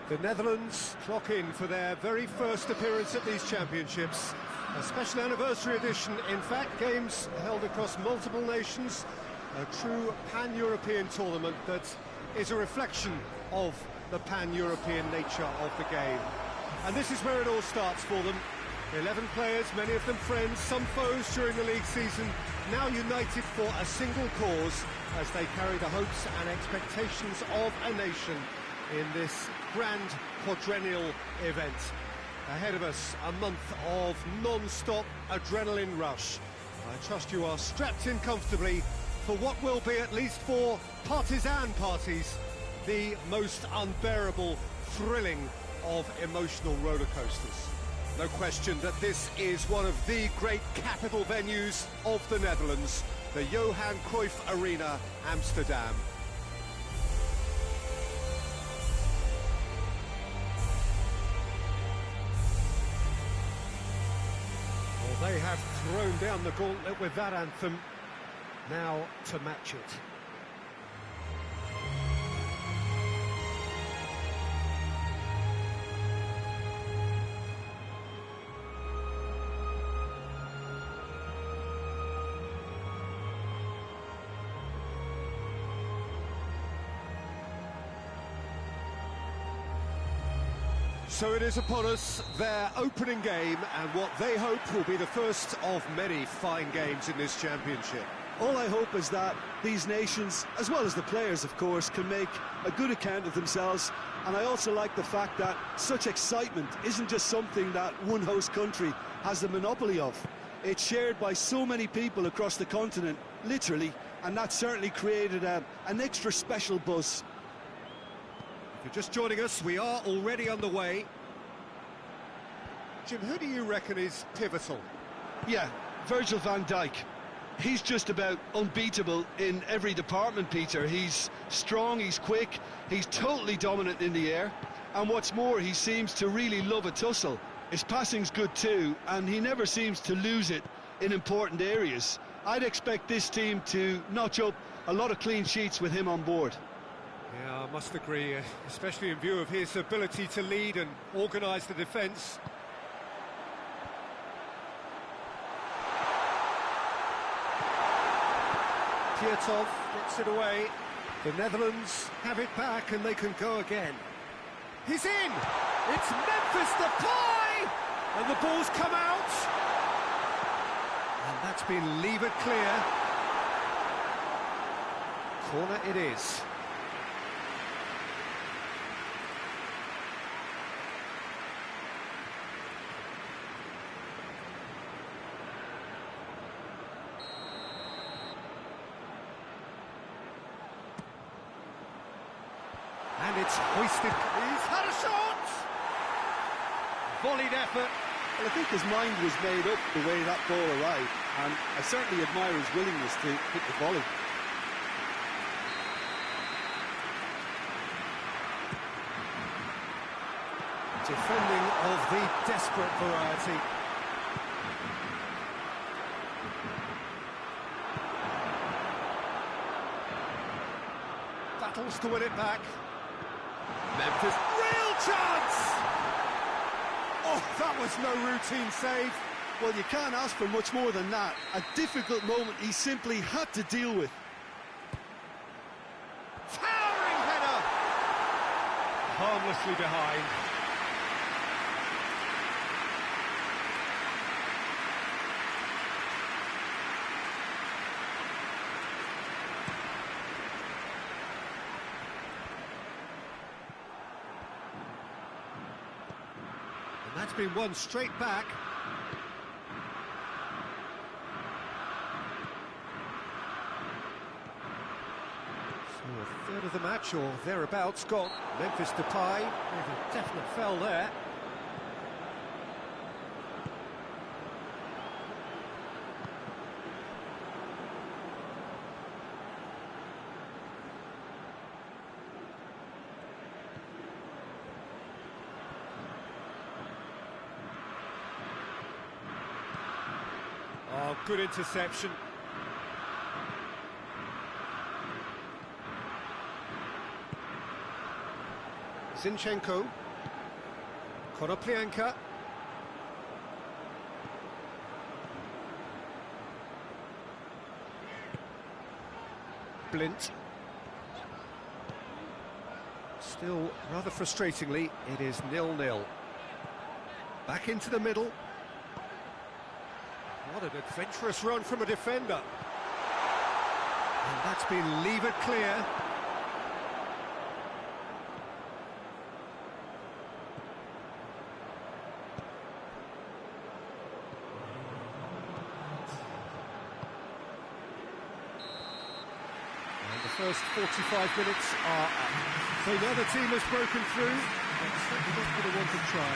The Netherlands clock in for their very first appearance at these championships. A special anniversary edition, in fact, games held across multiple nations. A true pan-European tournament that is a reflection of the pan-European nature of the game. And this is where it all starts for them. 11 players, many of them friends, some foes during the league season, now united for a single cause as they carry the hopes and expectations of a nation in this grand quadrennial event. Ahead of us, a month of non-stop adrenaline rush. I trust you are strapped in comfortably for what will be, at least for partisan parties, the most unbearable, thrilling of emotional roller coasters. No question that this is one of the great capital venues of the Netherlands, the Johan Cruyff Arena, Amsterdam. Well, they have thrown down the gauntlet with that anthem. Now to match it. So it is upon us, their opening game, and what they hope will be the first of many fine games in this championship. All I hope is that these nations, as well as the players of course, can make a good account of themselves. And I also like the fact that such excitement isn't just something that one host country has the monopoly of. It's shared by so many people across the continent, literally, and that certainly created an extra special buzz. If you're just joining us, we are already underway. Jim, who do you reckon is pivotal? Yeah, Virgil van Dijk. He's just about unbeatable in every department, Peter. He's strong, he's quick, he's totally dominant in the air. And what's more, he seems to really love a tussle. His passing's good too, and he never seems to lose it in important areas. I'd expect this team to notch up a lot of clean sheets with him on board. Yeah, I must agree, especially in view of his ability to lead and organise the defence. Pietov gets it away. The Netherlands have it back and they can go again. He's in! It's Memphis Depay! And the ball's come out! And that's been levered clear. Corner it is. And it's hoisted. He's had a shot! Volleyed effort. Well, I think his mind was made up the way that ball arrived, and I certainly admire his willingness to hit the volley. Defending of the desperate variety. Battles to win it back. Memphis, real chance! Oh, that was no routine save. Well, you can't ask for much more than that. A difficult moment he simply had to deal with. Towering header! Harmlessly behind. That's been won straight back. So a third of the match or thereabouts got Memphis Depay with a definite fell there. Oh, good interception. Zinchenko. Konoplyanka. Blint. Still, rather frustratingly, it is 0-0. Back into the middle. What an adventurous run from a defender. And that's been levered clear. The first 45 minutes are up. So now the team has broken through, but certainly not going to want to try.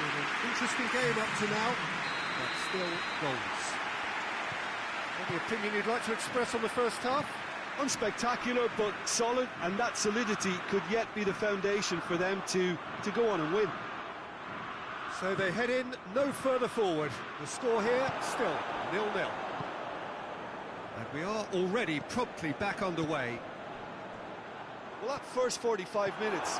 Been an interesting game up to now, but still goals. Any opinion you'd like to express on the first half? Unspectacular, but solid, and that solidity could yet be the foundation for them to go on and win. So they head in no further forward. The score here, still 0-0. And we are already promptly back underway. Well, that first 45 minutes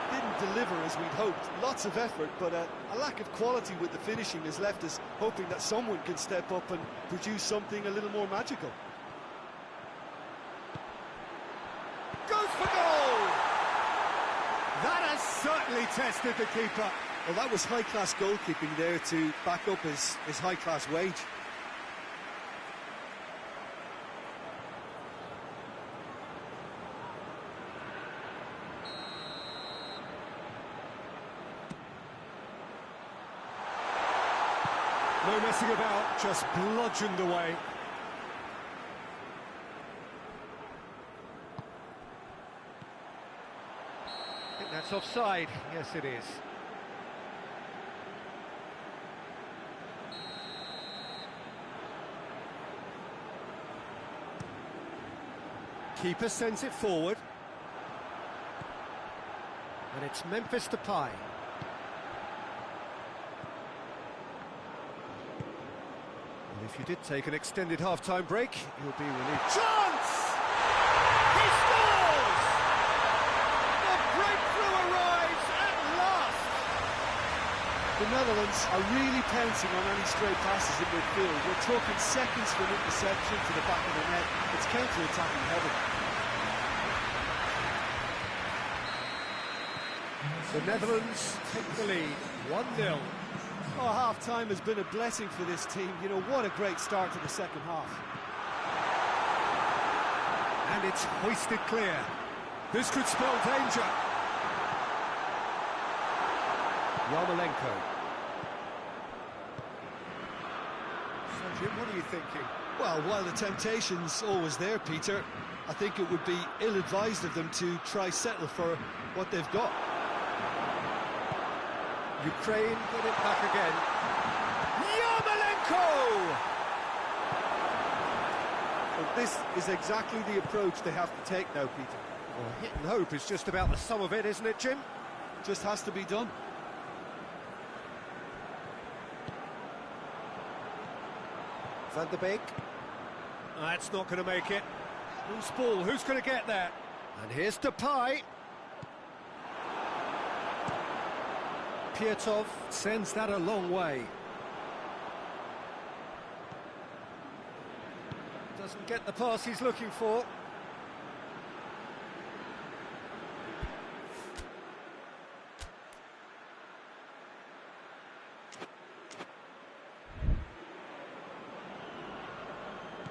didn't deliver as we'd hoped. Lots of effort, but a lack of quality with the finishing has left us hoping that someone can step up and produce something a little more magical. Goes for goal! That has certainly tested the keeper. Well, that was high-class goalkeeping there to back up his high-class wage. No messing about, just bludgeoned away. I think that's offside. Yes, it is. Keeper sends it forward. And it's Memphis Depay. If you did take an extended half-time break, you'll be relieved. Chance! He scores! The breakthrough arrives at last! The Netherlands are really pouncing on any stray passes in midfield. We're talking seconds from interception to the back of the net. It's counter-attacking heaven. The Netherlands take the lead, 1-0. Oh, half-time has been a blessing for this team. You know, what a great start to the second half. And it's hoisted clear. This could spell danger. Yarmolenko. So, Jim, what are you thinking? Well, while the temptation's always there, Peter, I think it would be ill-advised of them to try settle for what they've got. Ukraine get it back again. Yarmolenko! Well, this is exactly the approach they have to take now, Peter. Well, hit and hope is just about the sum of it, isn't it, Jim? Just has to be done. Van der Beek. That's not going to make it. Loose ball, who's going to get there? And here's Depay. Pietov sends that a long way. Doesn't get the pass he's looking for.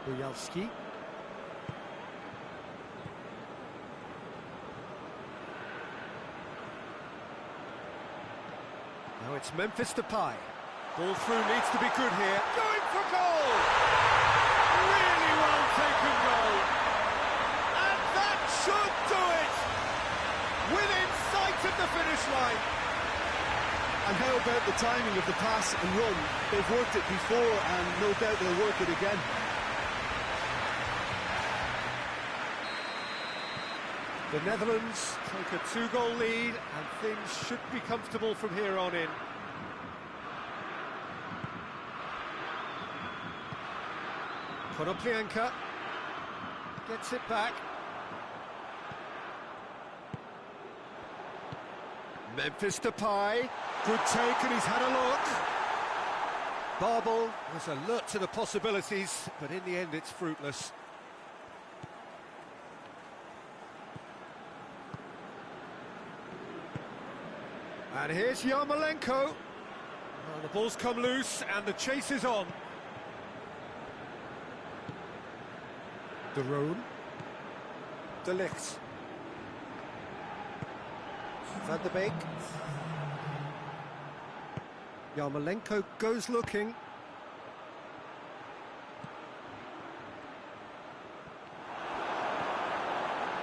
Buyalski. Now it's Memphis Depay. Ball through needs to be good here. Going for goal! Really well taken goal. And that should do it! Within sight of the finish line. And how about the timing of the pass and run? They've worked it before and no doubt they'll work it again. The Netherlands take a 2-goal lead and things should be comfortable from here on in. Konoplyanka gets it back. Memphis Depay, good take, and he's had a look. Babel was alert to the possibilities, but in the end it's fruitless. And here's Yarmolenko. Well, the ball's come loose and the chase is on. De Roon. De Ligt. Van de Beek. Yarmolenko goes looking.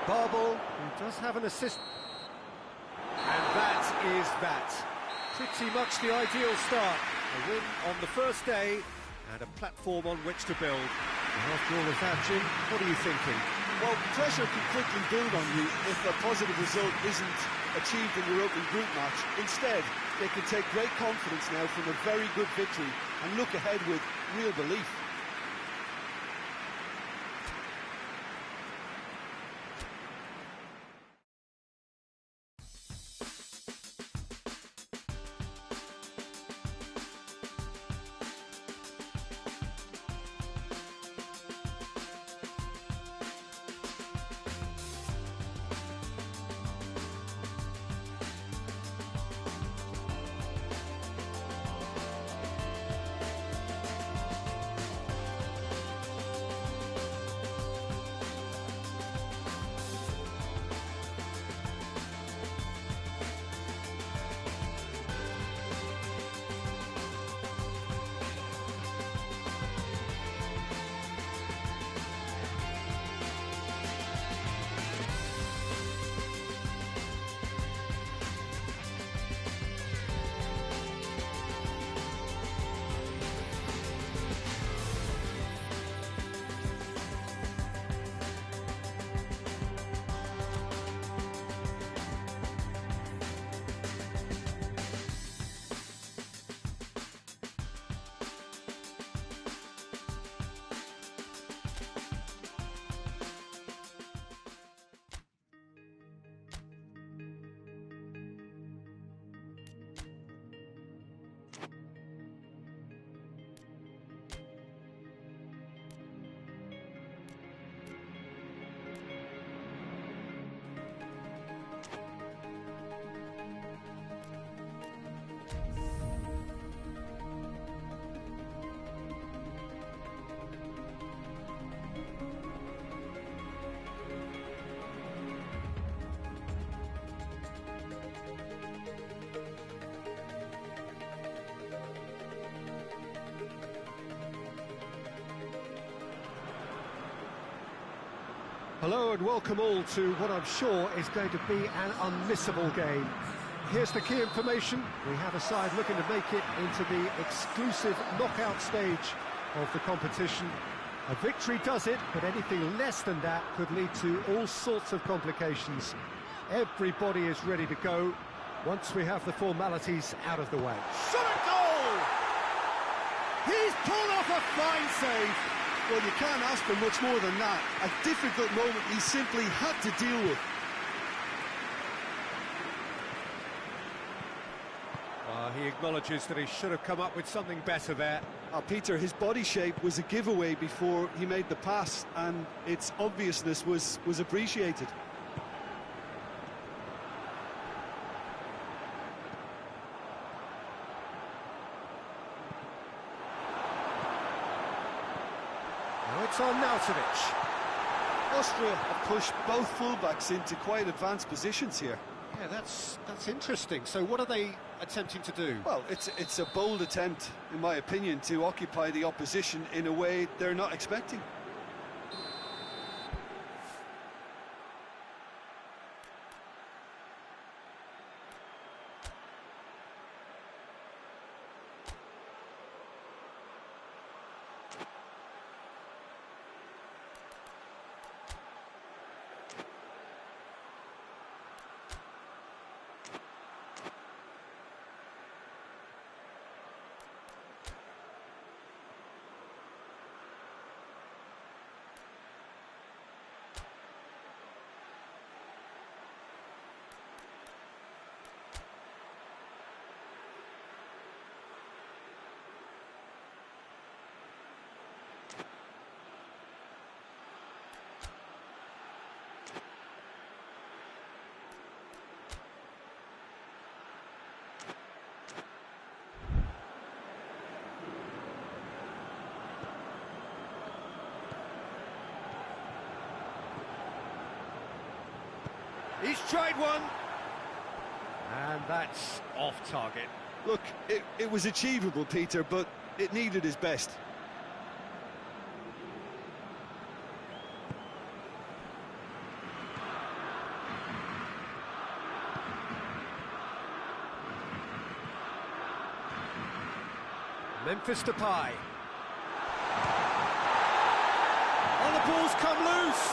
Babel, who does have an assist. And that is that. Pretty much the ideal start. A win on the first day and a platform on which to build. And after all of that, Jim, what are you thinking? Well, pressure can quickly build on you if a positive result isn't achieved in your opening group match. Instead, they can take great confidence now from a very good victory and look ahead with real belief. Hello and welcome all to what I'm sure is going to be an unmissable game. Here's the key information. We have a side looking to make it into the exclusive knockout stage of the competition. A victory does it, but anything less than that could lead to all sorts of complications. Everybody is ready to go once we have the formalities out of the way. Shot a goal! He's pulled off a fine save. Well, you can't ask for much more than that. A difficult moment he simply had to deal with. He acknowledges that he should have come up with something better there. Peter, his body shape was a giveaway before he made the pass, and its obviousness was appreciated. Now it's on Nautovic. Austria have pushed both fullbacks into quite advanced positions here. Yeah, that's interesting. So what are they attempting to do? Well, it's a bold attempt, in my opinion, to occupy the opposition in a way they're not expecting. He's tried one. And that's off target. Look, it was achievable, Peter, but it needed his best. Memphis Depay. Oh, the ball's come loose.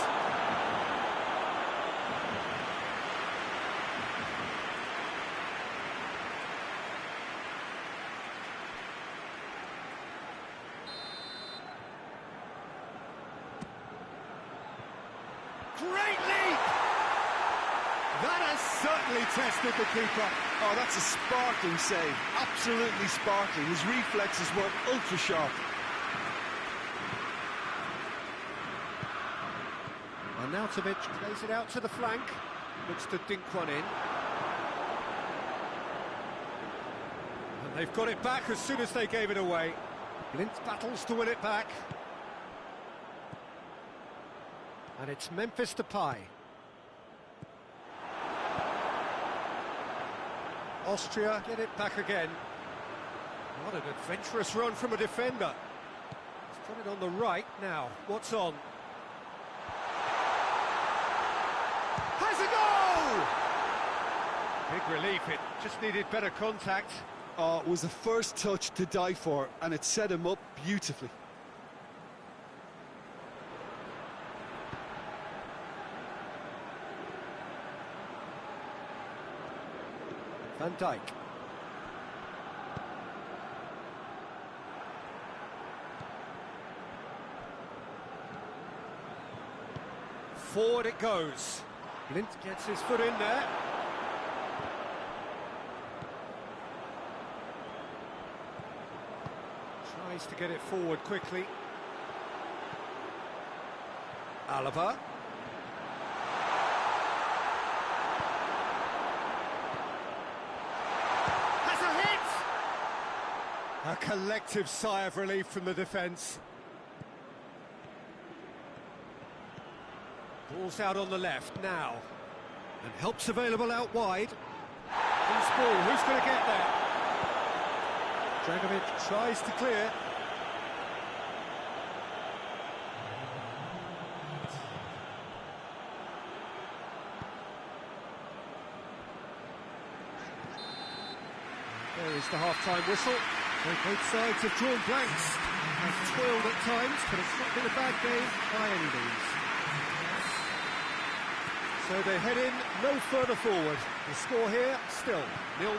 Great leap! That has certainly tested the keeper. Oh, that's a sparkling save. Absolutely sparkling. His reflexes were ultra sharp. Arnautovic plays it out to the flank. Looks to dink one in. And they've got it back as soon as they gave it away. Blint battles to win it back. And it's Memphis Depay. Austria get it back again. What an adventurous run from a defender. He's put it on the right now. What's on? Has a goal! Big relief, it just needed better contact. Oh, it was the first touch to die for, and it set him up beautifully. Van Dijk. Forward it goes. Blint gets his foot in there. Tries to get it forward quickly. Alaba. A collective sigh of relief from the defence. Ball's out on the left now. And help's available out wide. Loose ball, who's going to get there? Dragovic tries to clear. There is the half-time whistle. Both sides have drawn blanks, have toiled at times, but it's not been a bad game by any means. So they head in no further forward. The score here, still 0-0.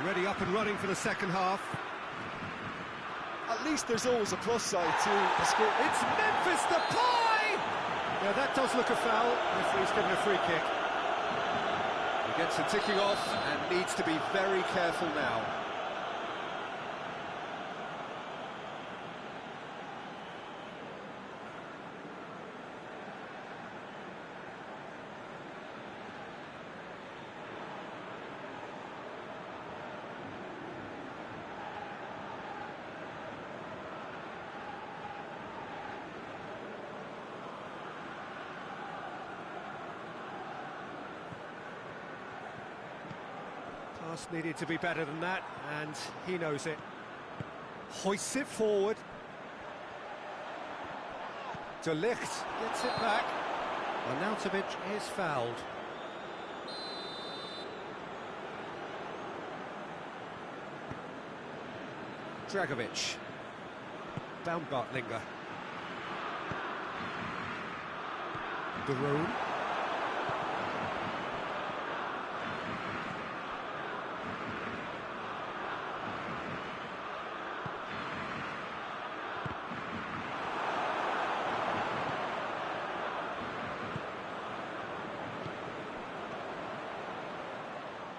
Already up and running for the second half. At least there's always a plus side to a score. It's Memphis Depay! Yeah, that does look a foul. Referee's given a free kick. He gets a ticking off and needs to be very careful now. Pass needed to be better than that, and he knows it. Hoists it forward. De Ligt gets it back. Arnautovic is fouled. Dragovic. Baumgartlinger. De Roon.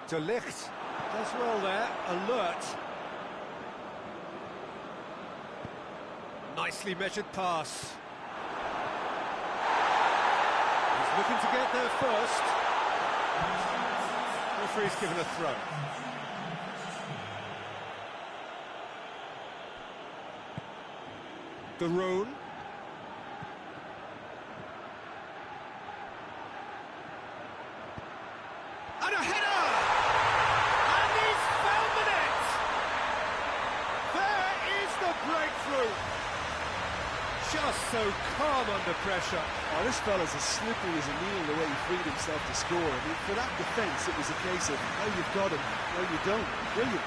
De Ligt does well there, alert. Nicely measured pass. He's looking to get there first. Referee's given a throw. De Roon. so calm under pressure. Oh, this fella's as slippery as a needle the way he freed himself to score. I mean, for that defence, it was a case of, now you've got him, now you don't. Brilliant.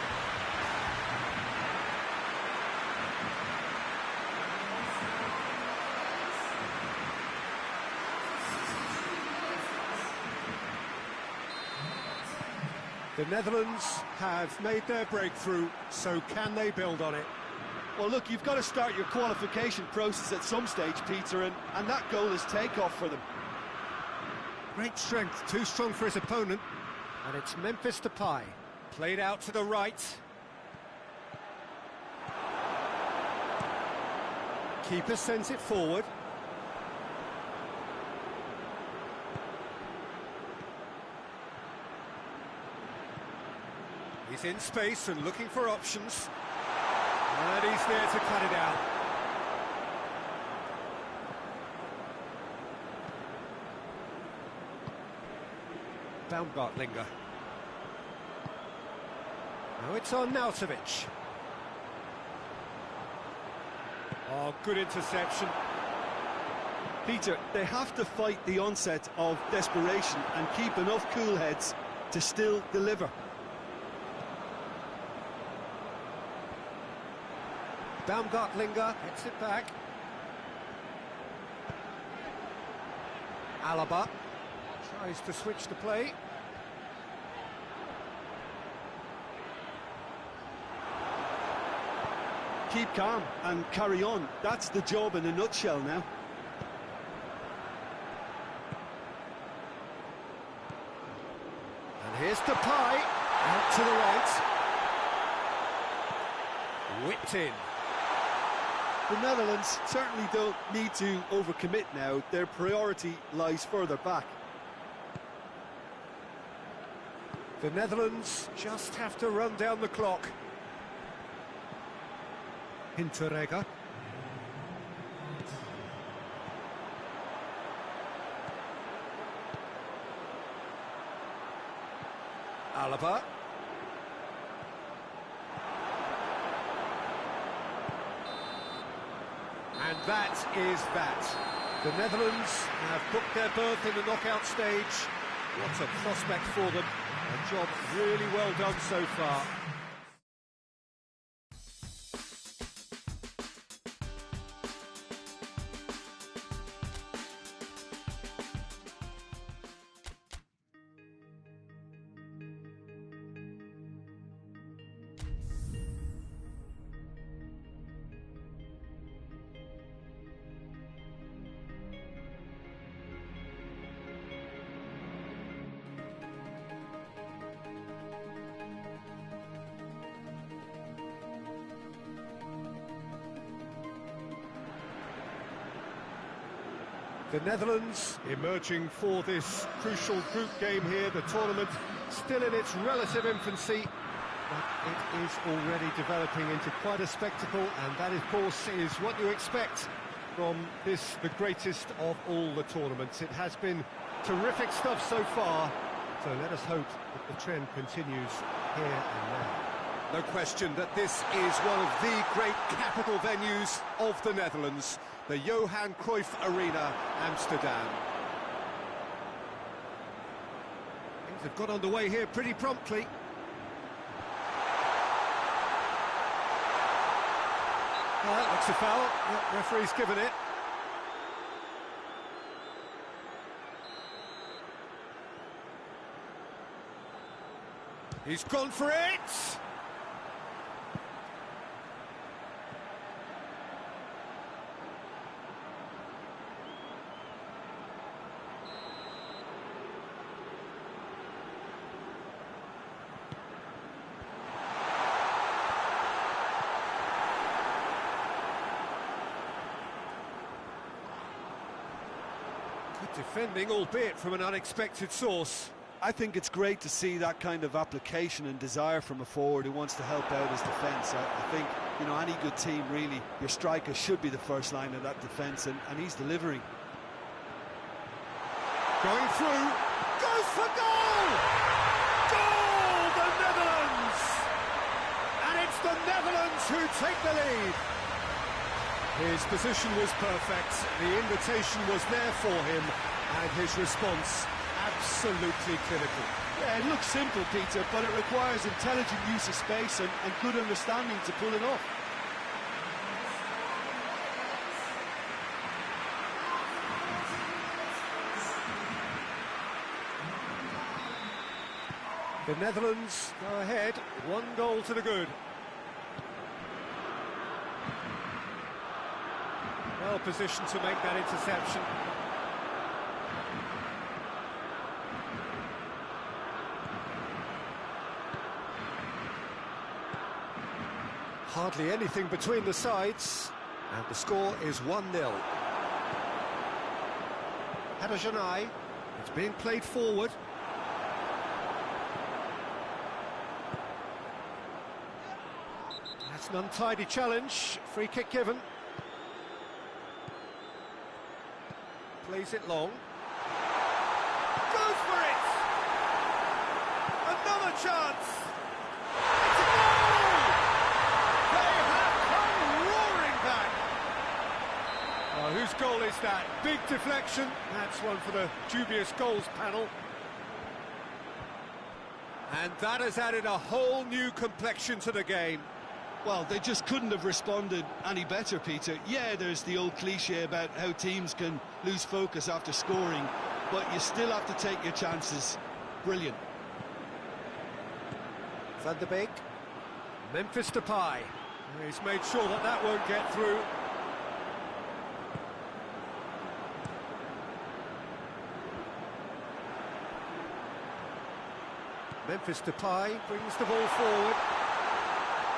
The Netherlands have made their breakthrough, so can they build on it? Well, look, you've got to start your qualification process at some stage, Peter, and that goal is takeoff for them. Great strength, too strong for his opponent. And it's Memphis Depay, played out to the right. Keeper sends it forward. He's in space and looking for options. And he's there to cut it out. Baumgartlinger. Now it's on Nautovic. Oh, good interception. Peter, they have to fight the onset of desperation and keep enough cool heads to still deliver. Baumgartlinger hits it back. Alaba tries to switch the play. Keep calm and carry on. That's the job in a nutshell now. And here's Depay, out to the right. Whipped in. The Netherlands certainly don't need to overcommit now. Their priority lies further back. The Netherlands just have to run down the clock. Hinteregger. Alaba. And that is that. The Netherlands have booked their berth in the knockout stage. What a prospect for them. A job really well done so far. The Netherlands emerging for this crucial group game here, the tournament still in its relative infancy, but it is already developing into quite a spectacle, and that, of course, is what you expect from this, the greatest of all the tournaments. It has been terrific stuff so far, so let us hope that the trend continues here and now. No question that this is one of the great capital venues of the Netherlands, the Johan Cruyff Arena, Amsterdam. Things have got underway here pretty promptly. Well, that looks a foul. The referee's given it. He's gone for it! Good defending, albeit from an unexpected source. I think it's great to see that kind of application and desire from a forward who wants to help out his defence. I think, you know, any good team, really, your striker should be the first line of that defence, and he's delivering. Going through, goes for goal! Goal, the Netherlands! And it's the Netherlands who take the lead. His position was perfect, the invitation was there for him, and his response absolutely clinical. Yeah, it looks simple, Peter, but it requires intelligent use of space and good understanding to pull it off. The Netherlands go ahead, 1 goal to the good. Well positioned to make that interception. Hardly anything between the sides, and the score is 1-0. Janai, it's being played forward. That's an untidy challenge, free kick given. Plays it long. Goes for it! Another chance! It's a goal! They have come roaring back! Oh, whose goal is that? Big deflection. That's one for the dubious goals panel. And that has added a whole new complexion to the game. Well, they just couldn't have responded any better, Peter. Yeah, there's the old cliche about how teams can lose focus after scoring, but you still have to take your chances. Brilliant. Van der Beek. Memphis Depay. He's made sure that that won't get through. Memphis Depay brings the ball forward.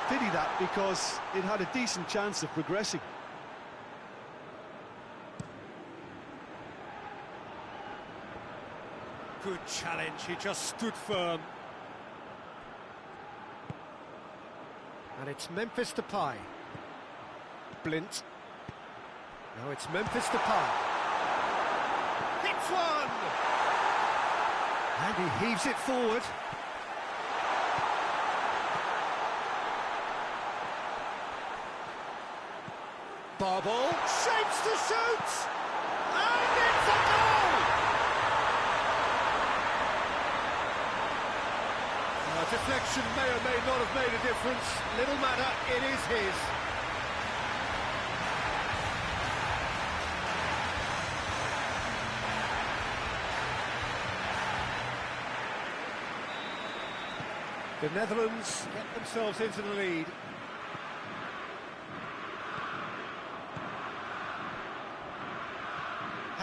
Pity that, because it had a decent chance of progressing. Good challenge, he just stood firm. And it's Memphis Depay. Blint. Now it's Memphis Depay. Hits one! And he heaves it forward. Barball shapes to shoot! And it's a goal! Deflection may or may not have made a difference. Little matter, it is his. The Netherlands get themselves into the lead.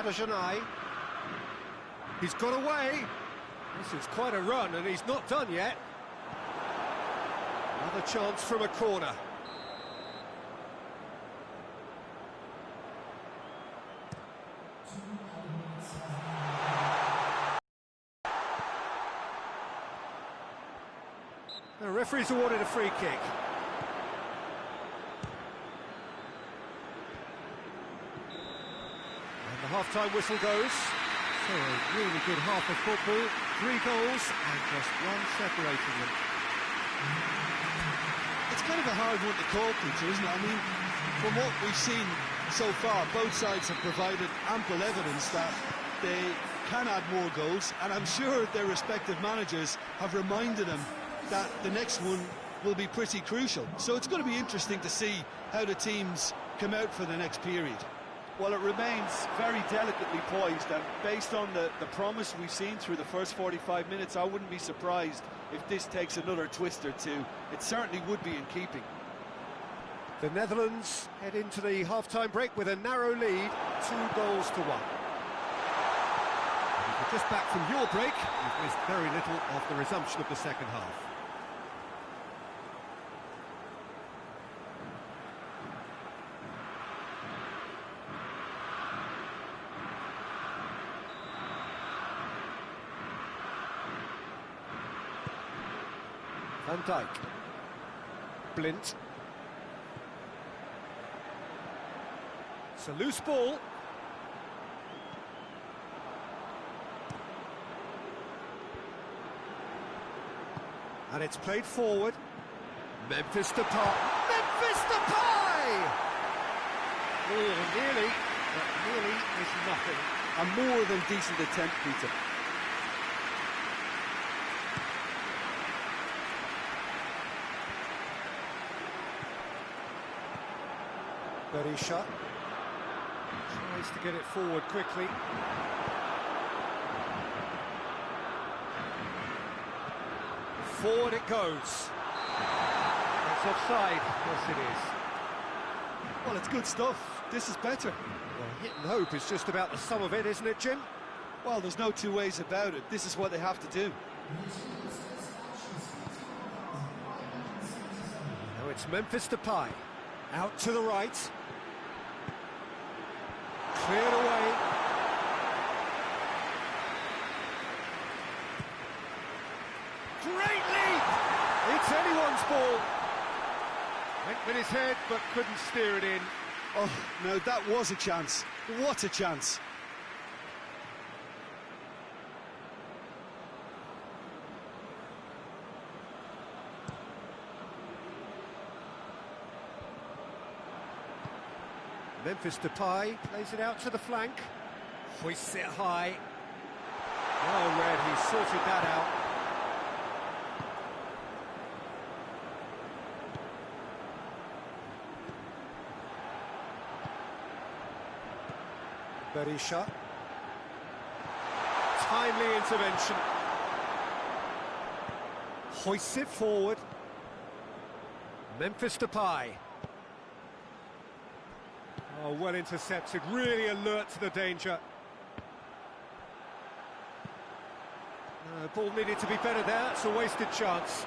Janai. He's got away. This is quite a run, and he's not done yet. Another chance from a corner. The referee's awarded a free kick. The half-time whistle goes. So a really good half of football. 3 goals and just one separating them. It's kind of a hard one to call, Peter, isn't it? I mean, from what we've seen so far, both sides have provided ample evidence that they can add more goals, and I'm sure their respective managers have reminded them that the next one will be pretty crucial. So it's going to be interesting to see how the teams come out for the next period. Well, it remains very delicately poised, and based on the promise we've seen through the first 45 minutes, I wouldn't be surprised if this takes another twist or two. It certainly would be in keeping. The Netherlands head into the half-time break with a narrow lead, 2 goals to 1. And if you're just back from your break, you've missed very little of the resumption of the second half. Van Dijk. Blint. It's a loose ball. And it's played forward. Memphis Depay. Memphis Depay! Oh, nearly, but nearly is nothing. A more than decent attempt, Peter. Berisha tries to get it forward quickly. Forward it goes. It's offside. Yes, it is. Well, it's good stuff. This is better. Well, hit and hope is just about the sum of it, isn't it, Jim? Well, there's no two ways about it. This is what they have to do. Now it's Memphis Depay. Out to the right. Cleared away. Great lead! It's anyone's ball. Went with his head, but couldn't steer it in. Oh, no, that was a chance. What a chance. Memphis Depay plays it out to the flank. Hoists it high. Well read, he sorted that out. Berisha. Timely intervention. Hoists it forward. Memphis Depay. Oh, well intercepted, really alert to the danger. Ball needed to be better there, it's a wasted chance.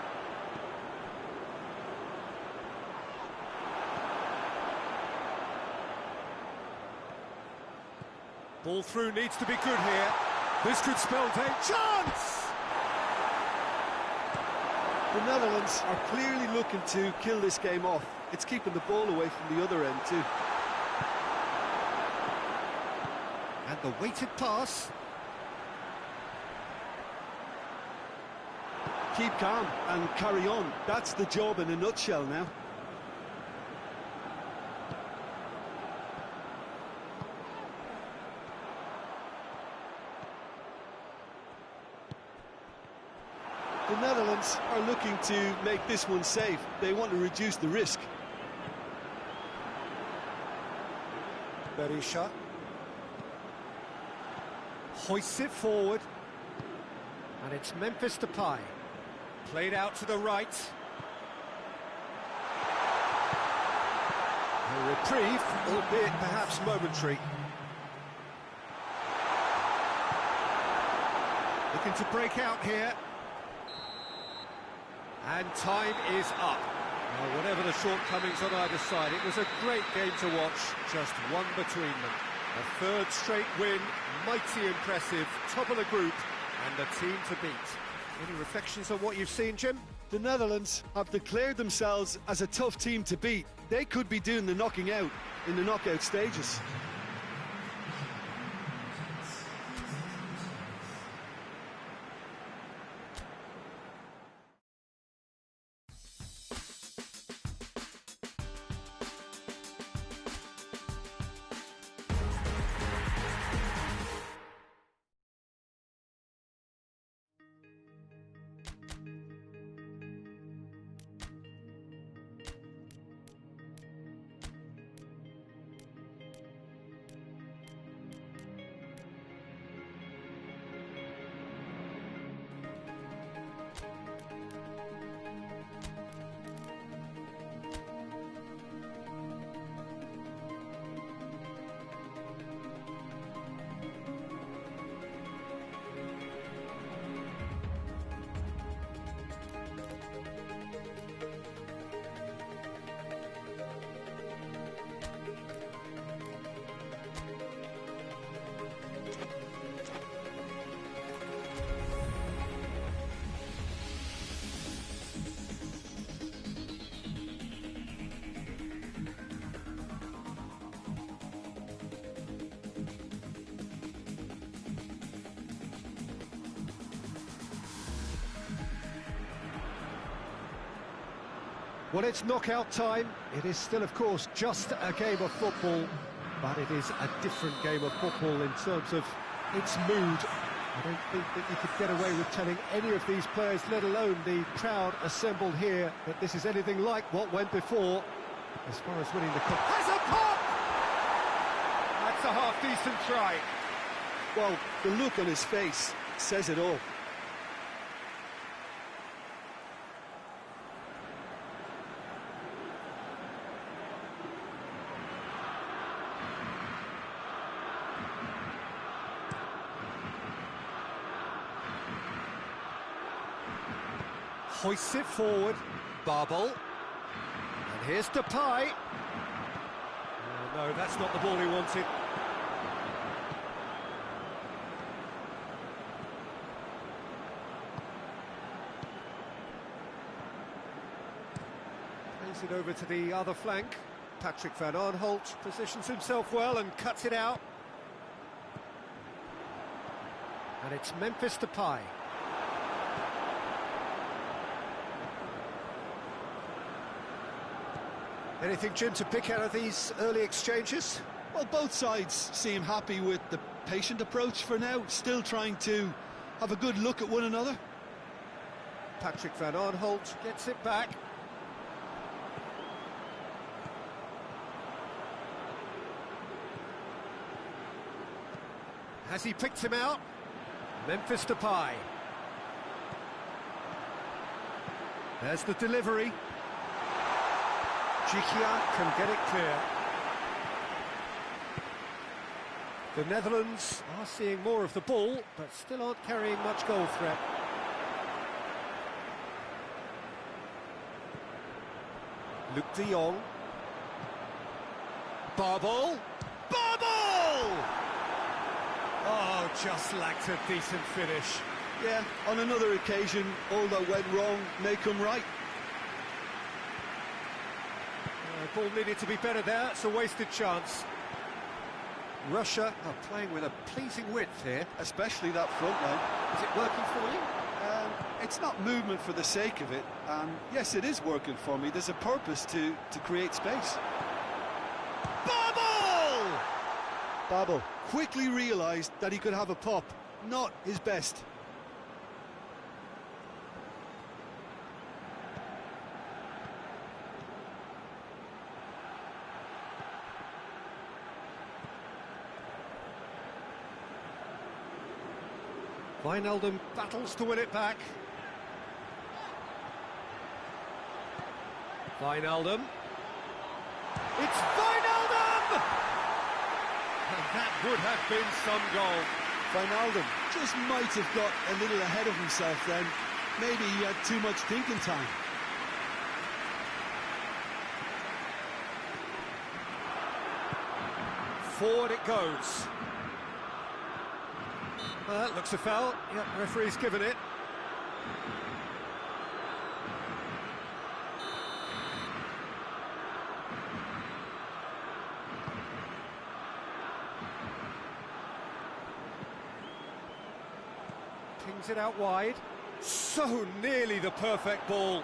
Ball through needs to be good here. This could spell chance! The Netherlands are clearly looking to kill this game off. It's keeping the ball away from the other end too. And the weighted pass. Keep calm and carry on. That's the job in a nutshell now. The Netherlands are looking to make this one safe. They want to reduce the risk. Berisha. Hoists it forward. And it's Memphis Depay. Played out to the right. A reprieve, albeit perhaps momentary. Looking to break out here. And time is up. Well, whatever the shortcomings on either side, it was a great game to watch, just one between them. A third straight win, mighty impressive, top of the group, and the team to beat. Any reflections on what you've seen, Jim? The Netherlands have declared themselves as a tough team to beat. They could be doing the knocking out in the knockout stages. Well, it's knockout time. It is still, of course, just a game of football, but it is a different game of football in terms of its mood. I don't think that you could get away with telling any of these players, let alone the crowd assembled here, that this is anything like what went before. As far as winning the cup. Has a pop! That's a half-decent try. Well, the look on his face says it all. Hoists it forward, Barbel, and here's Depay. Oh, no, that's not the ball he wanted. Plays it over to the other flank. Patrick Van Aanholt positions himself well and cuts it out. And it's Memphis Depay. Anything, Jim, to pick out of these early exchanges? Well, both sides seem happy with the patient approach for now, still trying to have a good look at one another. Patrick Van Aanholt gets it back. Has he picked him out? Memphis Depay. There's the delivery. Jikia can get it clear. The Netherlands are seeing more of the ball, but still aren't carrying much goal threat. Luc de Jong. Barbel. Barbel! Oh, just lacked a decent finish. Yeah, on another occasion, all that went wrong may come right. The ball needed to be better there, it's a wasted chance. Russia are playing with a pleasing width here. Especially that front line. Is it working for you? It's not movement for the sake of it, and yes, it is working for me. There's a purpose to create space. Barbel! Babel quickly realised that he could have a pop, not his best. Wijnaldum battles to win it back. Wijnaldum. It's Wijnaldum! And that would have been some goal. Wijnaldum just might have got a little ahead of himself then. Maybe he had too much thinking time. Forward it goes. That looks a foul. Yep, referee's given it. Pings it out wide. So nearly the perfect ball.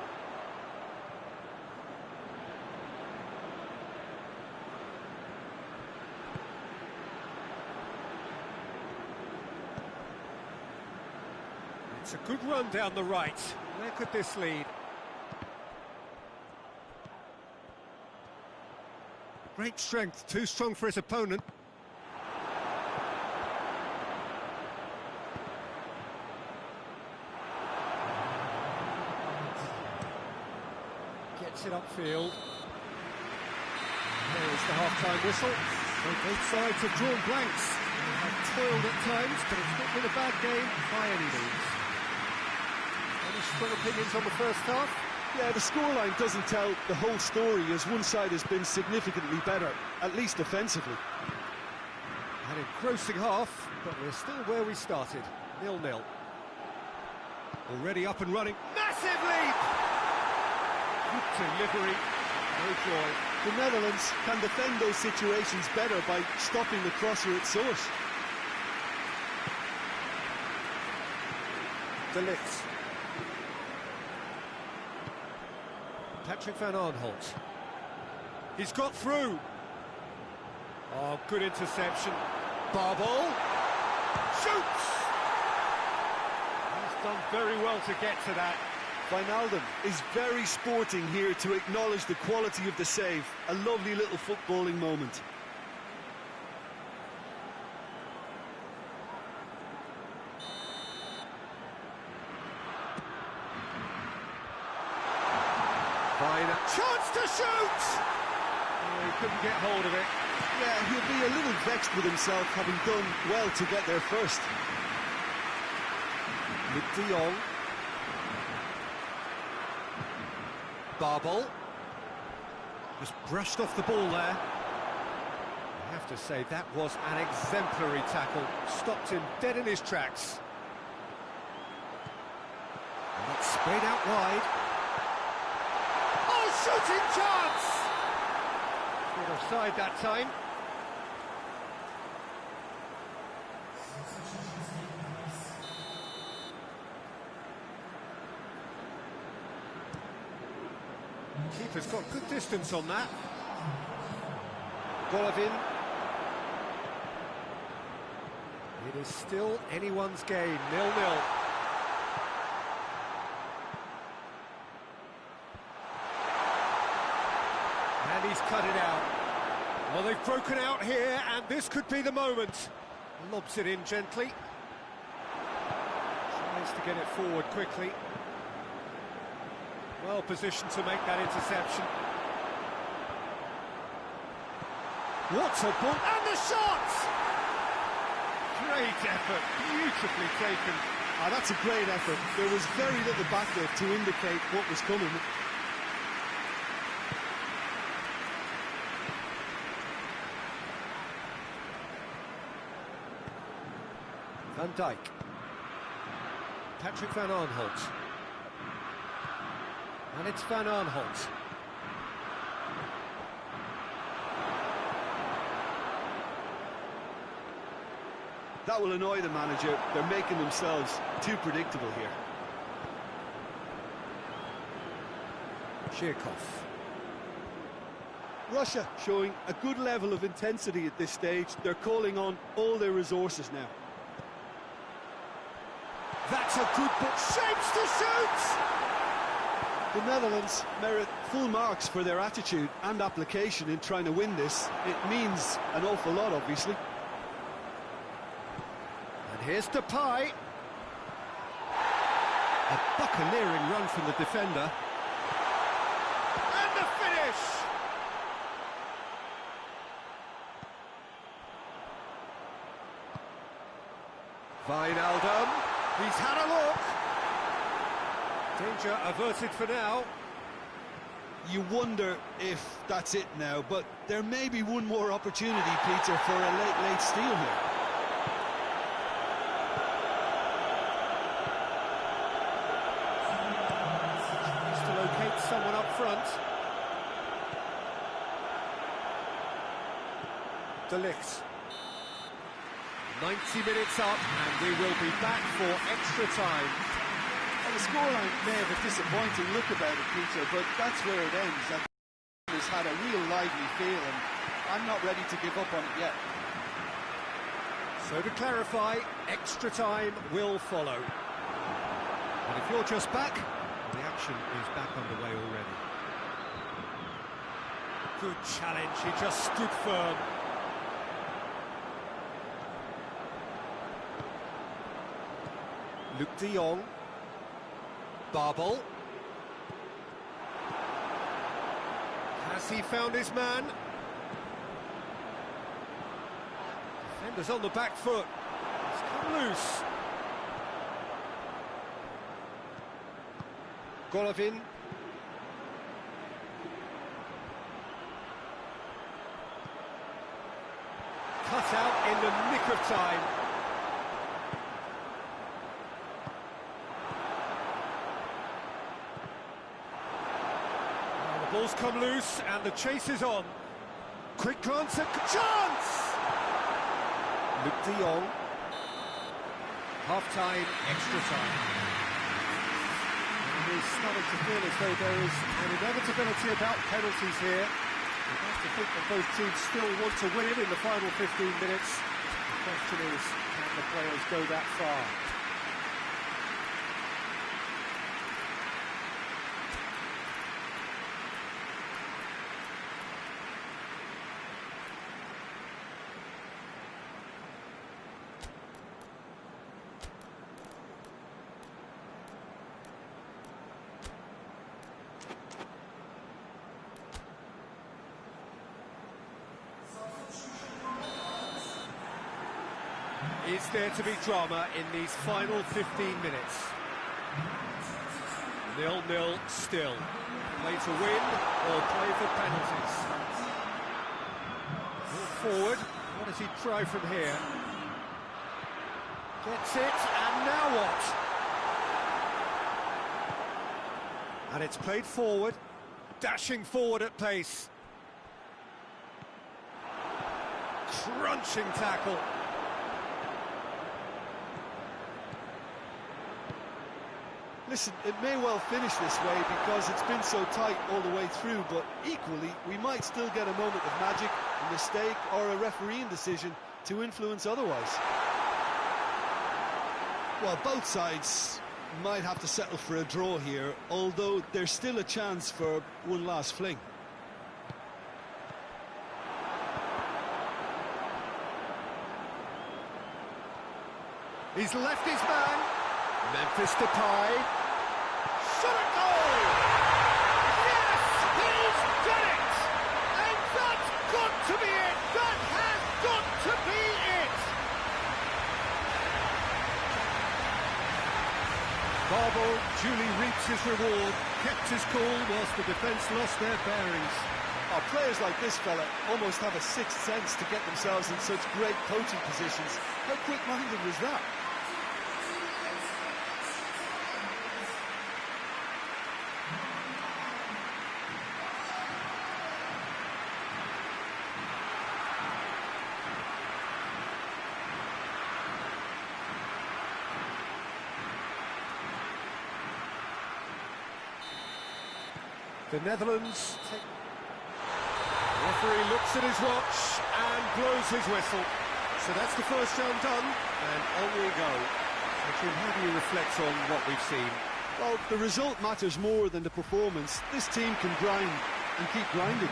It's a good run down the right. Where could this lead? Great strength, too strong for his opponent. Gets it upfield. There's the half-time whistle. So both sides have drawn blanks. They have toiled at times, but it's not been a bad game by any means. Any strong opinions on the first half? Yeah, the scoreline doesn't tell the whole story, as one side has been significantly better, at least offensively. An engrossing half, but we're still where we started, 0-0. Already up and running, massive leap! Good delivery, no joy. The Netherlands can defend those situations better by stopping the crosser at source. De Ligt. Patrick van Aanholt. He's got through. Oh, good interception. Barbol. Shoots! He's done very well to get to that. Wijnaldum is very sporting here to acknowledge the quality of the save. A lovely little footballing moment. Chance to shoot! Oh, he couldn't get hold of it. Yeah, he'll be a little vexed with himself, having done well to get there first. Luc de Jong. Barbol. Just brushed off the ball there. I have to say, that was an exemplary tackle. Stopped him dead in his tracks. And it's sprayed out wide. Shooting chance! Not offside that time. Keeper's got good distance on that. Golovin. It is still anyone's game, 0-0. And he's cut it out. Well, they've broken out here, and this could be the moment. Lobs it in gently. Tries to get it forward quickly. Well positioned to make that interception. What a ball! And the shot! Great effort, beautifully taken. Ah, that's a great effort. There was very little backlift to indicate what was coming. Van Dijk. Patrick van Aanholt. And it's Van Aanholt. That will annoy the manager. They're making themselves too predictable here. Shirkov. Russia showing a good level of intensity at this stage. They're calling on all their resources now. That's a good ball. Shapes to shoot! The Netherlands merit full marks for their attitude and application in trying to win this. It means an awful lot, obviously. And here's Depay. A buccaneering run from the defender. And the finish! Wijnaldum. He's had a look. Danger averted for now. You wonder if that's it now, but there may be one more opportunity, Peter, for a late steal here. Needs to locate someone up front. De Ligt. 90 minutes up, and we will be back for extra time. Well, the scoreline may have a disappointing look about it, Peter, but that's where it ends. And has had a real lively feel, and I'm not ready to give up on it yet. So to clarify, extra time will follow. And if you're just back, the action is back underway already. Good challenge, he just stood firm. Luc de Jong. Barbol. Has he found his man? Defender's on the back foot. It's come loose. Golovin. Cut out in the nick of time. Ball's come loose, and the chase is on. Quick glance at chance! Luc de Jong. Half-time, extra time. And is starting to feel as though there is an inevitability about penalties here. You have to think that both teams still want to win it in the final 15 minutes. The question is, can the players go that far? Is there to be drama in these final 15 minutes? 0-0 still. Play to win or play for penalties? Forward. What does he try from here? Gets it, and now what? And it's played forward. Dashing forward at pace. Crunching tackle. Listen, it may well finish this way because it's been so tight all the way through, but equally, we might still get a moment of magic, a mistake, or a refereeing decision to influence otherwise. Well, both sides might have to settle for a draw here, although there's still a chance for one last fling. He's left his man. Memphis Depay. Shot a goal! Yes, he's done it! And that's got to be it! That has got to be it! Barbo duly reaps his reward, kept his cool whilst the defence lost their bearings. Oh, players like this fella almost have a sixth sense to get themselves in such great coaching positions. How quick-minded was that? The Netherlands take... The referee looks at his watch and blows his whistle. So that's the first round done, and on we go. Actually, how do you reflect on what we've seen? Well, the result matters more than the performance. This team can grind and keep grinding.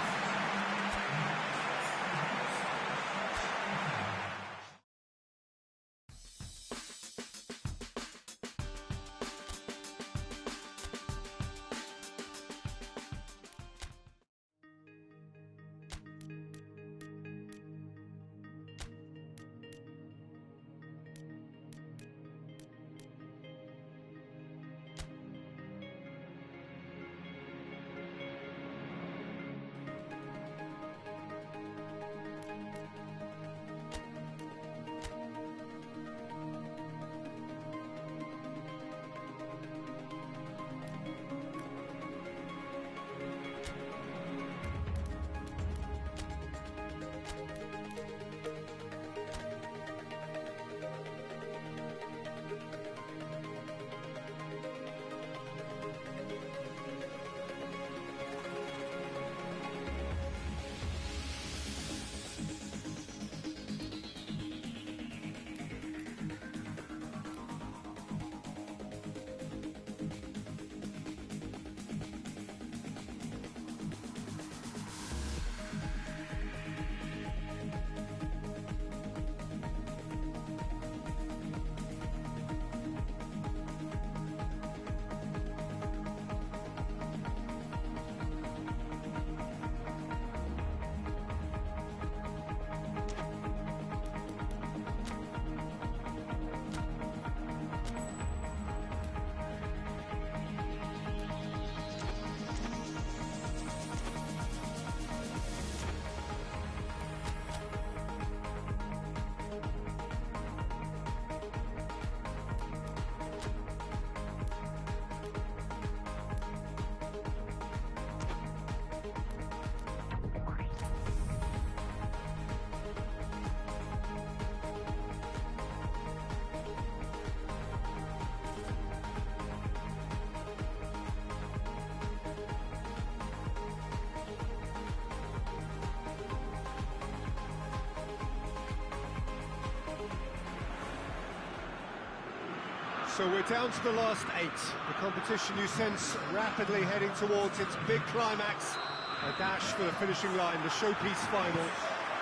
So we're down to the last 8. The competition, you sense, rapidly heading towards its big climax. A dash for the finishing line, the showpiece final.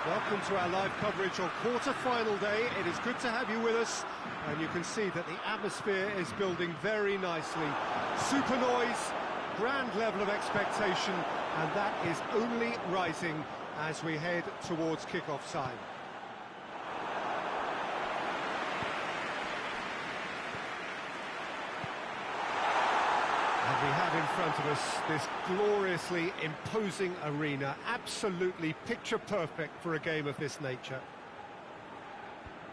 Welcome to our live coverage on quarter-final day. It is good to have you with us, and you can see that the atmosphere is building very nicely. Super noise, grand level of expectation, and that is only rising as we head towards kick-off time. And we have in front of us this gloriously imposing arena, absolutely picture-perfect for a game of this nature.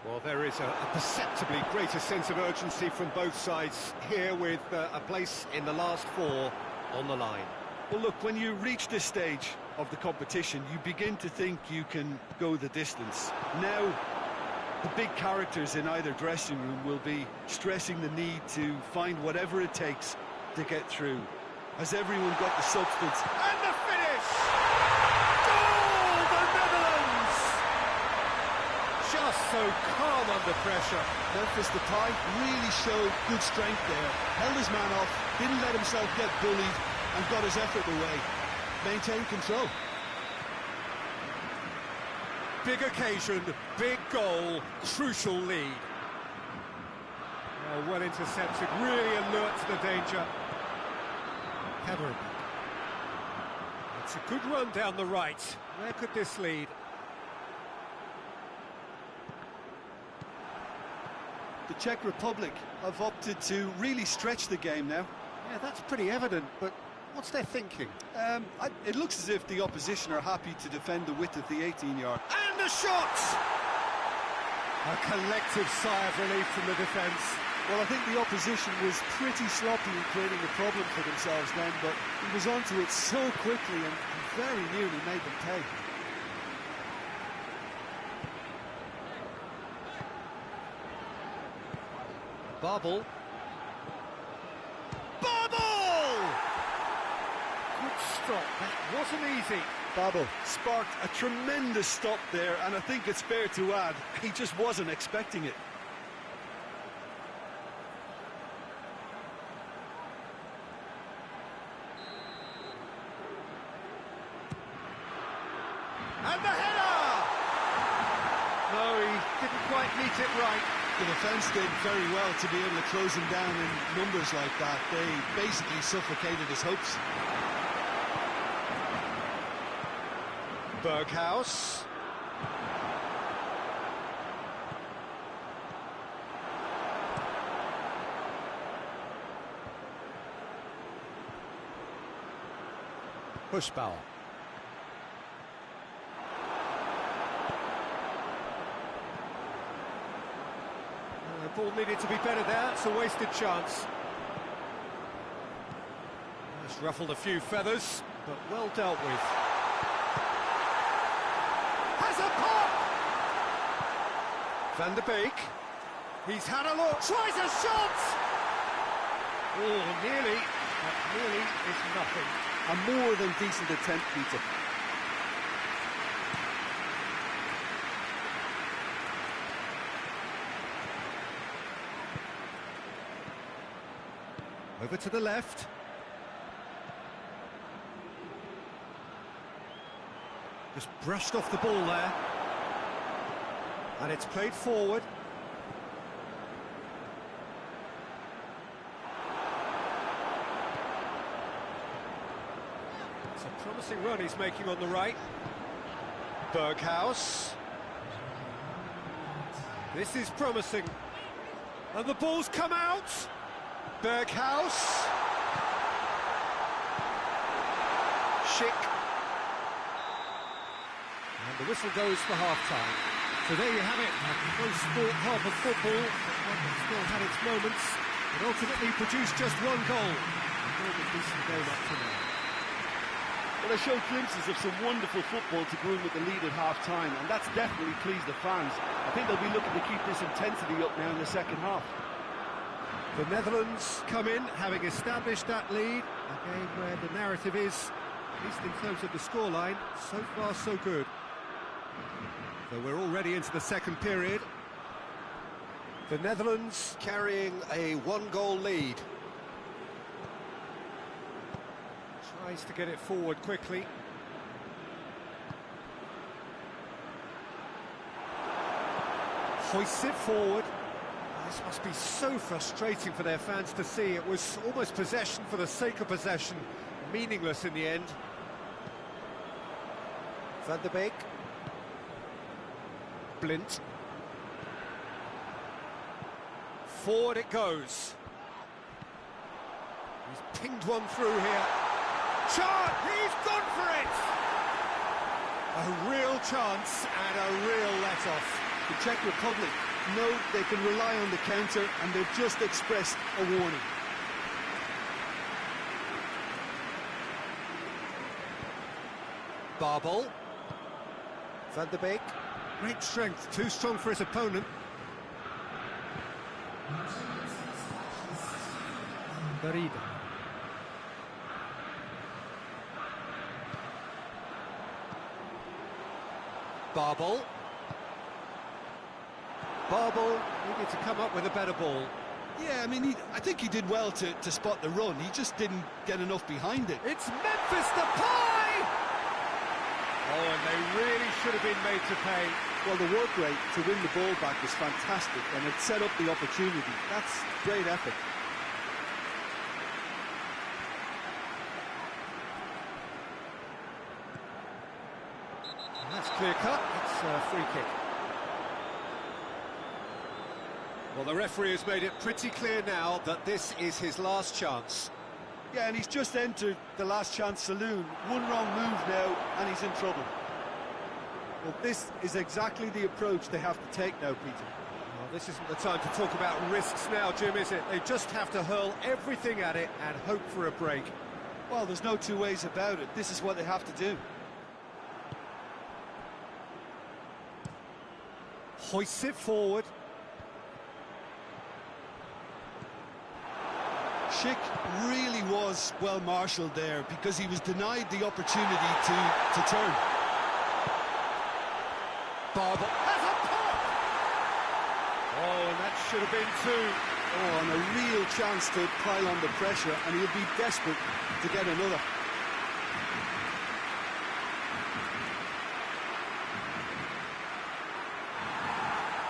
Well, there is a perceptibly greater sense of urgency from both sides here, with a place in the last 4 on the line. Well, look, when you reach this stage of the competition, you begin to think you can go the distance. Now, the big characters in either dressing room will be stressing the need to find whatever it takes to get through. Has everyone got the substance? And the finish! Goal, the Netherlands! Just so calm under pressure. Memphis Depay really showed good strength there. Held his man off, didn't let himself get bullied, and got his effort away. Maintained control. Big occasion, big goal, crucial lead. Well intercepted, really alert to the danger. Heather. It's a good run down the right. Where could this lead? The Czech Republic have opted to really stretch the game now. Yeah, that's pretty evident, but what's their thinking? It looks as if the opposition are happy to defend the width of the 18-yard. And the shot! A collective sigh of relief from the defence. Well, I think the opposition was pretty sloppy in creating a problem for themselves then, but he was onto it so quickly and very nearly made them pay. Babel. Babel! Good stop, that wasn't easy. Babel sparked a tremendous stop there, and I think it's fair to add, he just wasn't expecting it. And the header! No, he didn't quite meet it right. The defence did very well to be able to close him down in numbers like that. They basically suffocated his hopes. Berghaus. Bushbauer. The ball needed to be better there. It's a wasted chance. Just ruffled a few feathers, but well dealt with. Has a pop! Van der Beek. He's had a look. Tries a shot! Oh, nearly. But nearly is nothing. A more than decent attempt, Peter. Over to the left. Just brushed off the ball there. And it's played forward. It's a promising run he's making on the right. Berghaus. This is promising. And the ball's come out. Berghaus. Schick. And the whistle goes for half-time. So there you have it, a close fought half of football, one that still had its moments, but ultimately produced just one goal. A more than decent game up to now. Well, they showed glimpses of some wonderful football to go in with the lead at half-time, and that's definitely pleased the fans. I think they'll be looking to keep this intensity up now in the second half. The Netherlands come in, having established that lead, a game where the narrative is, at least in terms of the scoreline, so far so good. So we're already into the second period. The Netherlands carrying a one-goal lead. Tries to get it forward quickly. Hoists it forward. This must be so frustrating for their fans to see. It was almost possession for the sake of possession. Meaningless in the end. Van der Beek. Blint. Forward it goes. He's pinged one through here. Chance! He's gone for it! A real chance and a real let-off. The Czech Republic know they can rely on the counter, and they've just expressed a warning. Barbel. Van der Beek. Great strength, too strong for his opponent. Garida. Barbel. Barbel needed to come up with a better ball. Yeah, I mean, I think he did well to spot the run. He just didn't get enough behind it. It's Memphis Depay! Oh, and they really should have been made to pay. Well, the work rate to win the ball back was fantastic, and it set up the opportunity. That's great effort. And that's clear cut. It's a free kick. Well, the referee has made it pretty clear now that this is his last chance. Yeah, and he's just entered the last chance saloon. One wrong move now, and he's in trouble. Well, this is exactly the approach they have to take now, Peter. Well, this isn't the time to talk about risks now, Jim, is it? They just have to hurl everything at it and hope for a break. Well, there's no two ways about it. This is what they have to do. Hoists it forward. Schick really was well marshalled there because he was denied the opportunity to turn. Barbel has a pop! Oh, and that should have been two. Oh, and a real chance to pile on the pressure, and he'll be desperate to get another.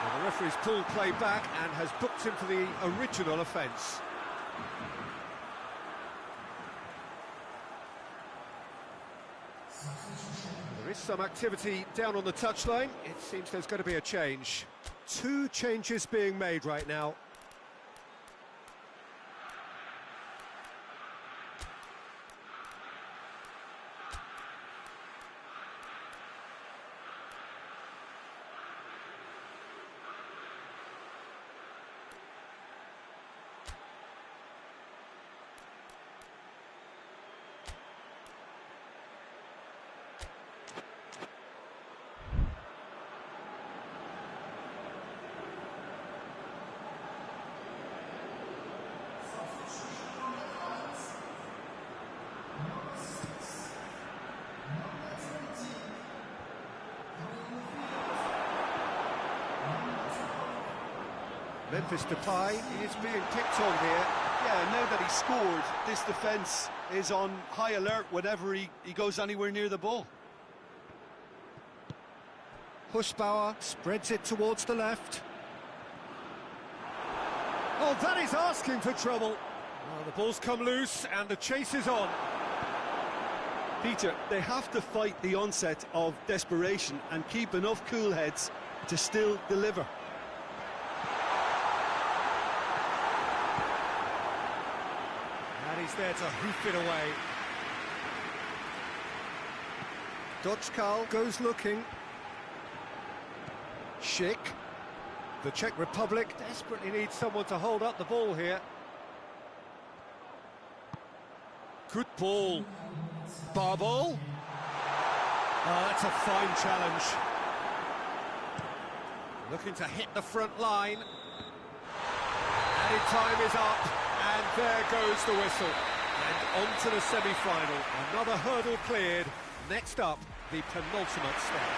Well, the referee's pulled play back and has booked him for the original offence. There is some activity down on the touchline. It seems there's going to be a change. Two changes being made right now. Memphis Depay is being picked on here. Yeah, now that he scored, this defence is on high alert whenever he goes anywhere near the ball. Hushbauer spreads it towards the left. Oh, that is asking for trouble. Well, the ball's come loose and the chase is on. Peter, they have to fight the onset of desperation and keep enough cool heads to still deliver. And he's there to hoof it away. Dodgkal goes looking. Schick. The Czech Republic desperately needs someone to hold up the ball here. Good ball. Barbel. Oh, that's a fine challenge. Looking to hit the front line. Added time is up, and there goes the whistle. And on to the semi-final. Another hurdle cleared. Next up, the penultimate step.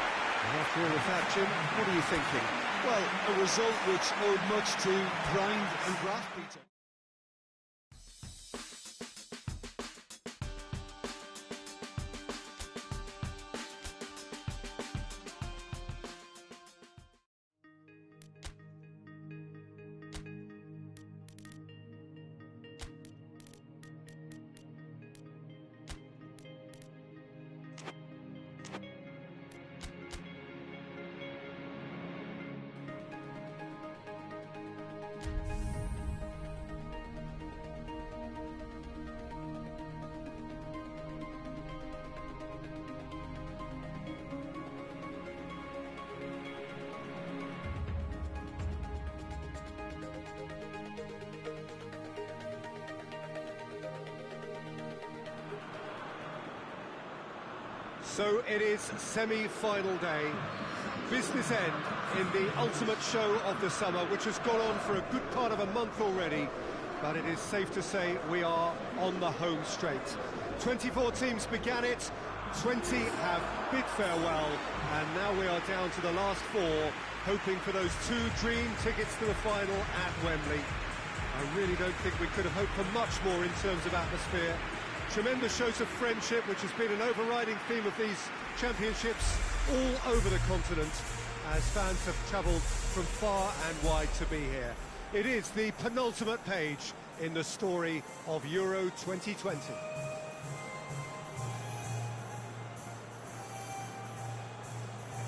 And after all of that, Jim, what are you thinking? Well, a result which owed much to grind and graft, Peter. So it is semi-final day, business end in the ultimate show of the summer, which has gone on for a good part of a month already, but it is safe to say we are on the home straight. 24 teams began it, 20 have bid farewell, and now we are down to the last four, hoping for those two dream tickets to the final at Wembley. I really don't think we could have hoped for much more in terms of atmosphere. Tremendous shows of friendship, which has been an overriding theme of these championships all over the continent, as fans have travelled from far and wide to be here. It is the penultimate page in the story of Euro 2020.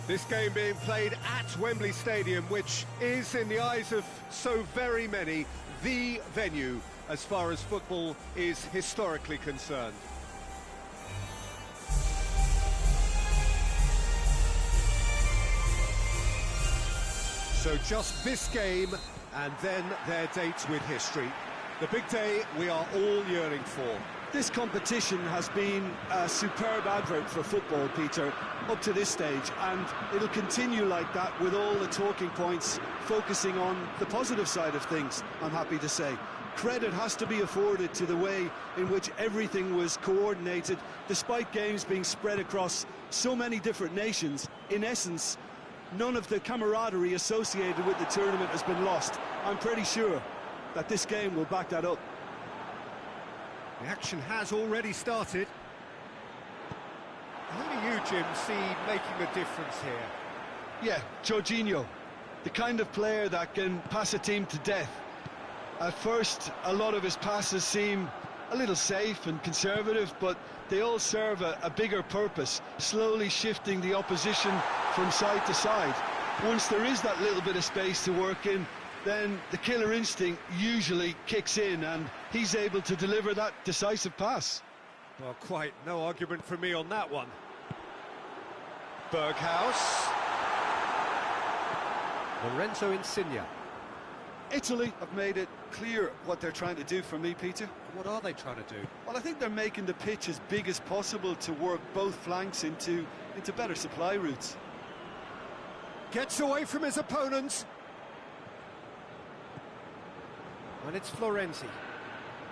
This game being played at Wembley Stadium, which is, in the eyes of so very many, the venue as far as football is historically concerned. So just this game, and then their dates with history. The big day we are all yearning for. This competition has been a superb advert for football, Peter, up to this stage, and it'll continue like that with all the talking points focusing on the positive side of things, I'm happy to say. Credit has to be afforded to the way in which everything was coordinated, despite games being spread across so many different nations. In essence, none of the camaraderie associated with the tournament has been lost. I'm pretty sure that this game will back that up. The action has already started. Who do you, Jim, see making a difference here? Yeah, Jorginho, the kind of player that can pass a team to death. At first, a lot of his passes seem a little safe and conservative, but they all serve a bigger purpose, slowly shifting the opposition from side to side. Once there is that little bit of space to work in, then the killer instinct usually kicks in, and he's able to deliver that decisive pass. Well, quite no argument from me on that one. Berghaus. Lorenzo Insigne. Italy have made it clear what they're trying to do for me, Peter. What are they trying to do? Well, I think they're making the pitch as big as possible to work both flanks into better supply routes. Gets away from his opponents. And it's Florenzi.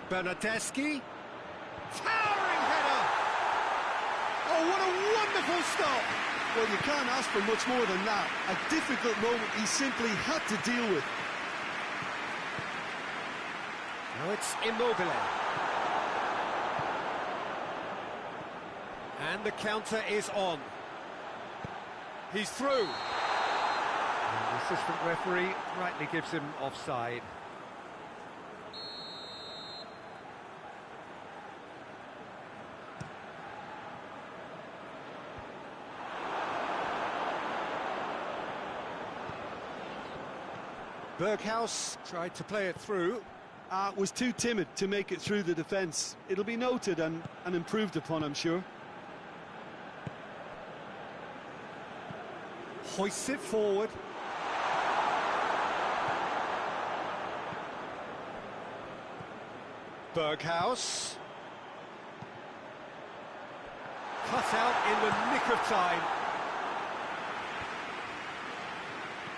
Bernardeschi. Towering header! Oh, what a wonderful stop! Well, you can't ask for much more than that. A difficult moment he simply had to deal with. Now it's Immobile. And the counter is on. He's through. And the assistant referee rightly gives him offside. Berghaus tried to play it through. Was too timid to make it through the defence. It'll be noted and improved upon, I'm sure. Hoists it forward. Berghaus. Cut out in the nick of time.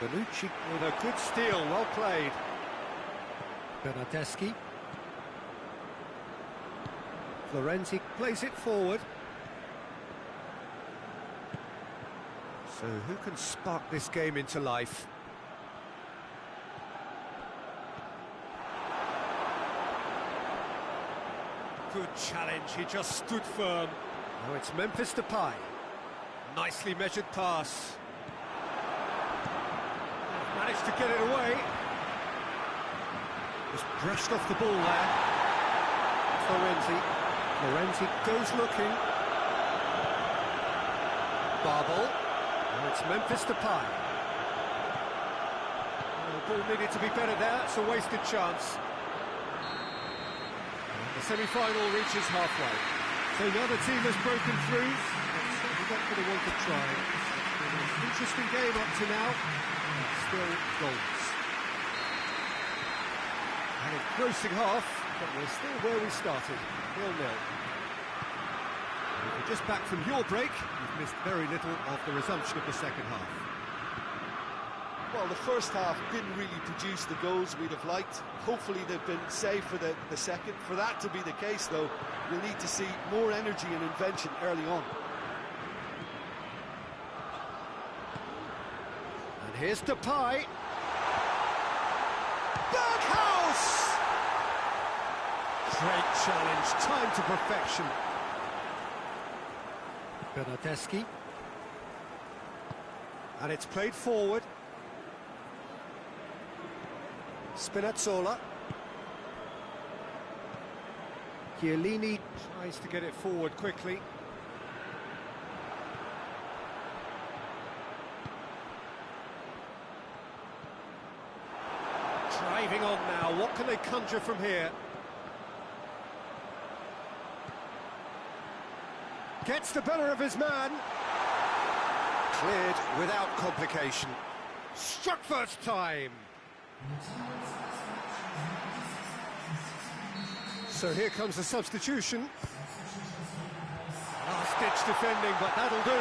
Bonucci with a good steal, well played. Bernardeschi. Florenzi plays it forward. So who can spark this game into life? Good challenge, he just stood firm. Now it's Memphis Depay. Nicely measured pass. Managed to get it away. Just brushed off the ball there. Florenzi goes looking. Barbel. Now it's Memphis Depay. The ball needed to be better there, it's a wasted chance. And the semi-final reaches halfway. So now the team has broken through. We don't really want to try. It's been an interesting game up to now. Still goals. An engrossing half, but we're still where we started, 0-0. If you're just back from your break, you've missed very little of the resumption of the second half. Well, the first half didn't really produce the goals we'd have liked. Hopefully they've been saved for the second. For that to be the case, though, we'll need to see more energy and invention early on. And here's Depay. Berghaus! Great challenge, time to perfection. Bernardeschi. And it's played forward. Spinazzola. Chiellini tries to get it forward quickly. Driving on now, what can they conjure from here? Gets the better of his man. Cleared without complication. Struck first time. So here comes the substitution. Last-ditch defending, but that'll do.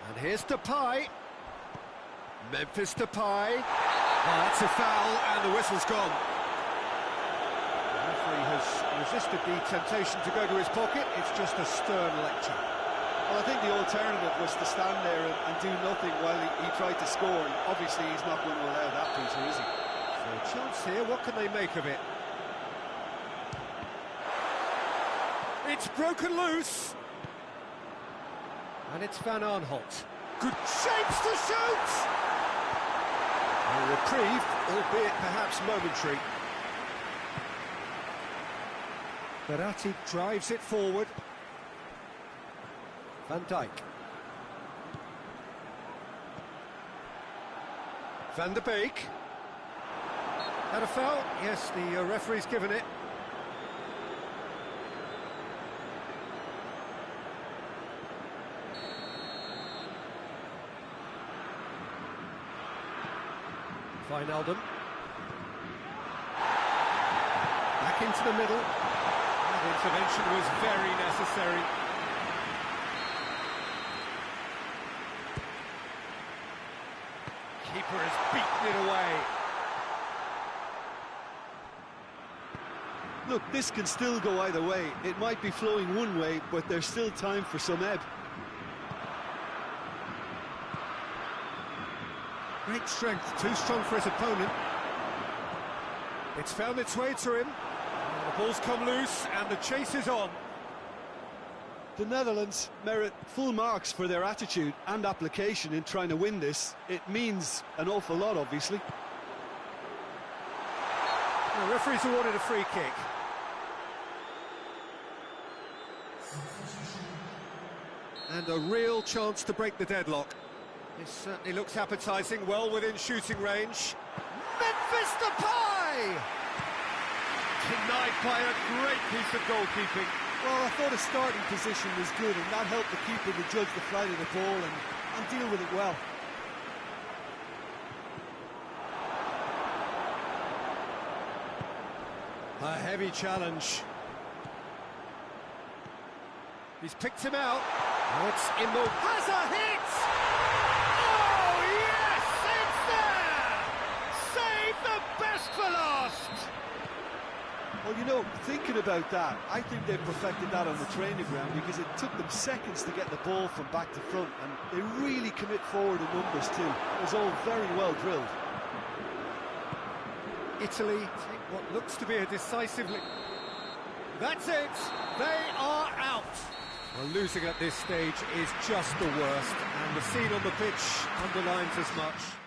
And here's Depay. Memphis Depay. Oh, that's a foul, and the whistle's gone. The referee has resisted the temptation to go to his pocket. It's just a stern lecture. Well, I think the alternative was to stand there and do nothing while he tried to score, and obviously he's not going to allow that, Peter, is he? So a chance here, what can they make of it? It's broken loose! And it's Van Aanholt. Good shapes to shoot! A reprieve, albeit perhaps momentary. Verratti drives it forward. Van Dijk. Van der Beek. Had a foul? Yes, the referee's given it. Wijnaldum. Back into the middle. That intervention was very necessary. Keeper has beaten it away. Look, this can still go either way. It might be flowing one way, but there's still time for some ebb. Great strength, too strong for his opponent. It's found its way to him. The ball's come loose and the chase is on. The Netherlands merit full marks for their attitude and application in trying to win this. It means an awful lot, obviously. The referee's awarded a free kick. And a real chance to break the deadlock. This certainly looks appetising, well within shooting range. Memphis Depay! Denied by a great piece of goalkeeping. Well, I thought his starting position was good, and that helped the keeper to judge the flight of the ball and deal with it well. A heavy challenge. He's picked him out. Now it's Immo. Has a hit! Oh, yes! It's there! Save the best for last! Well, Well, you know, thinking about that, I think they perfected that on the training ground because it took them seconds to get the ball from back to front, and they really commit forward in numbers too. It was all very well drilled. Italy take what looks to be a decisively... That's it! They are out! Well, losing at this stage is just the worst, and the scene on the pitch underlines as much.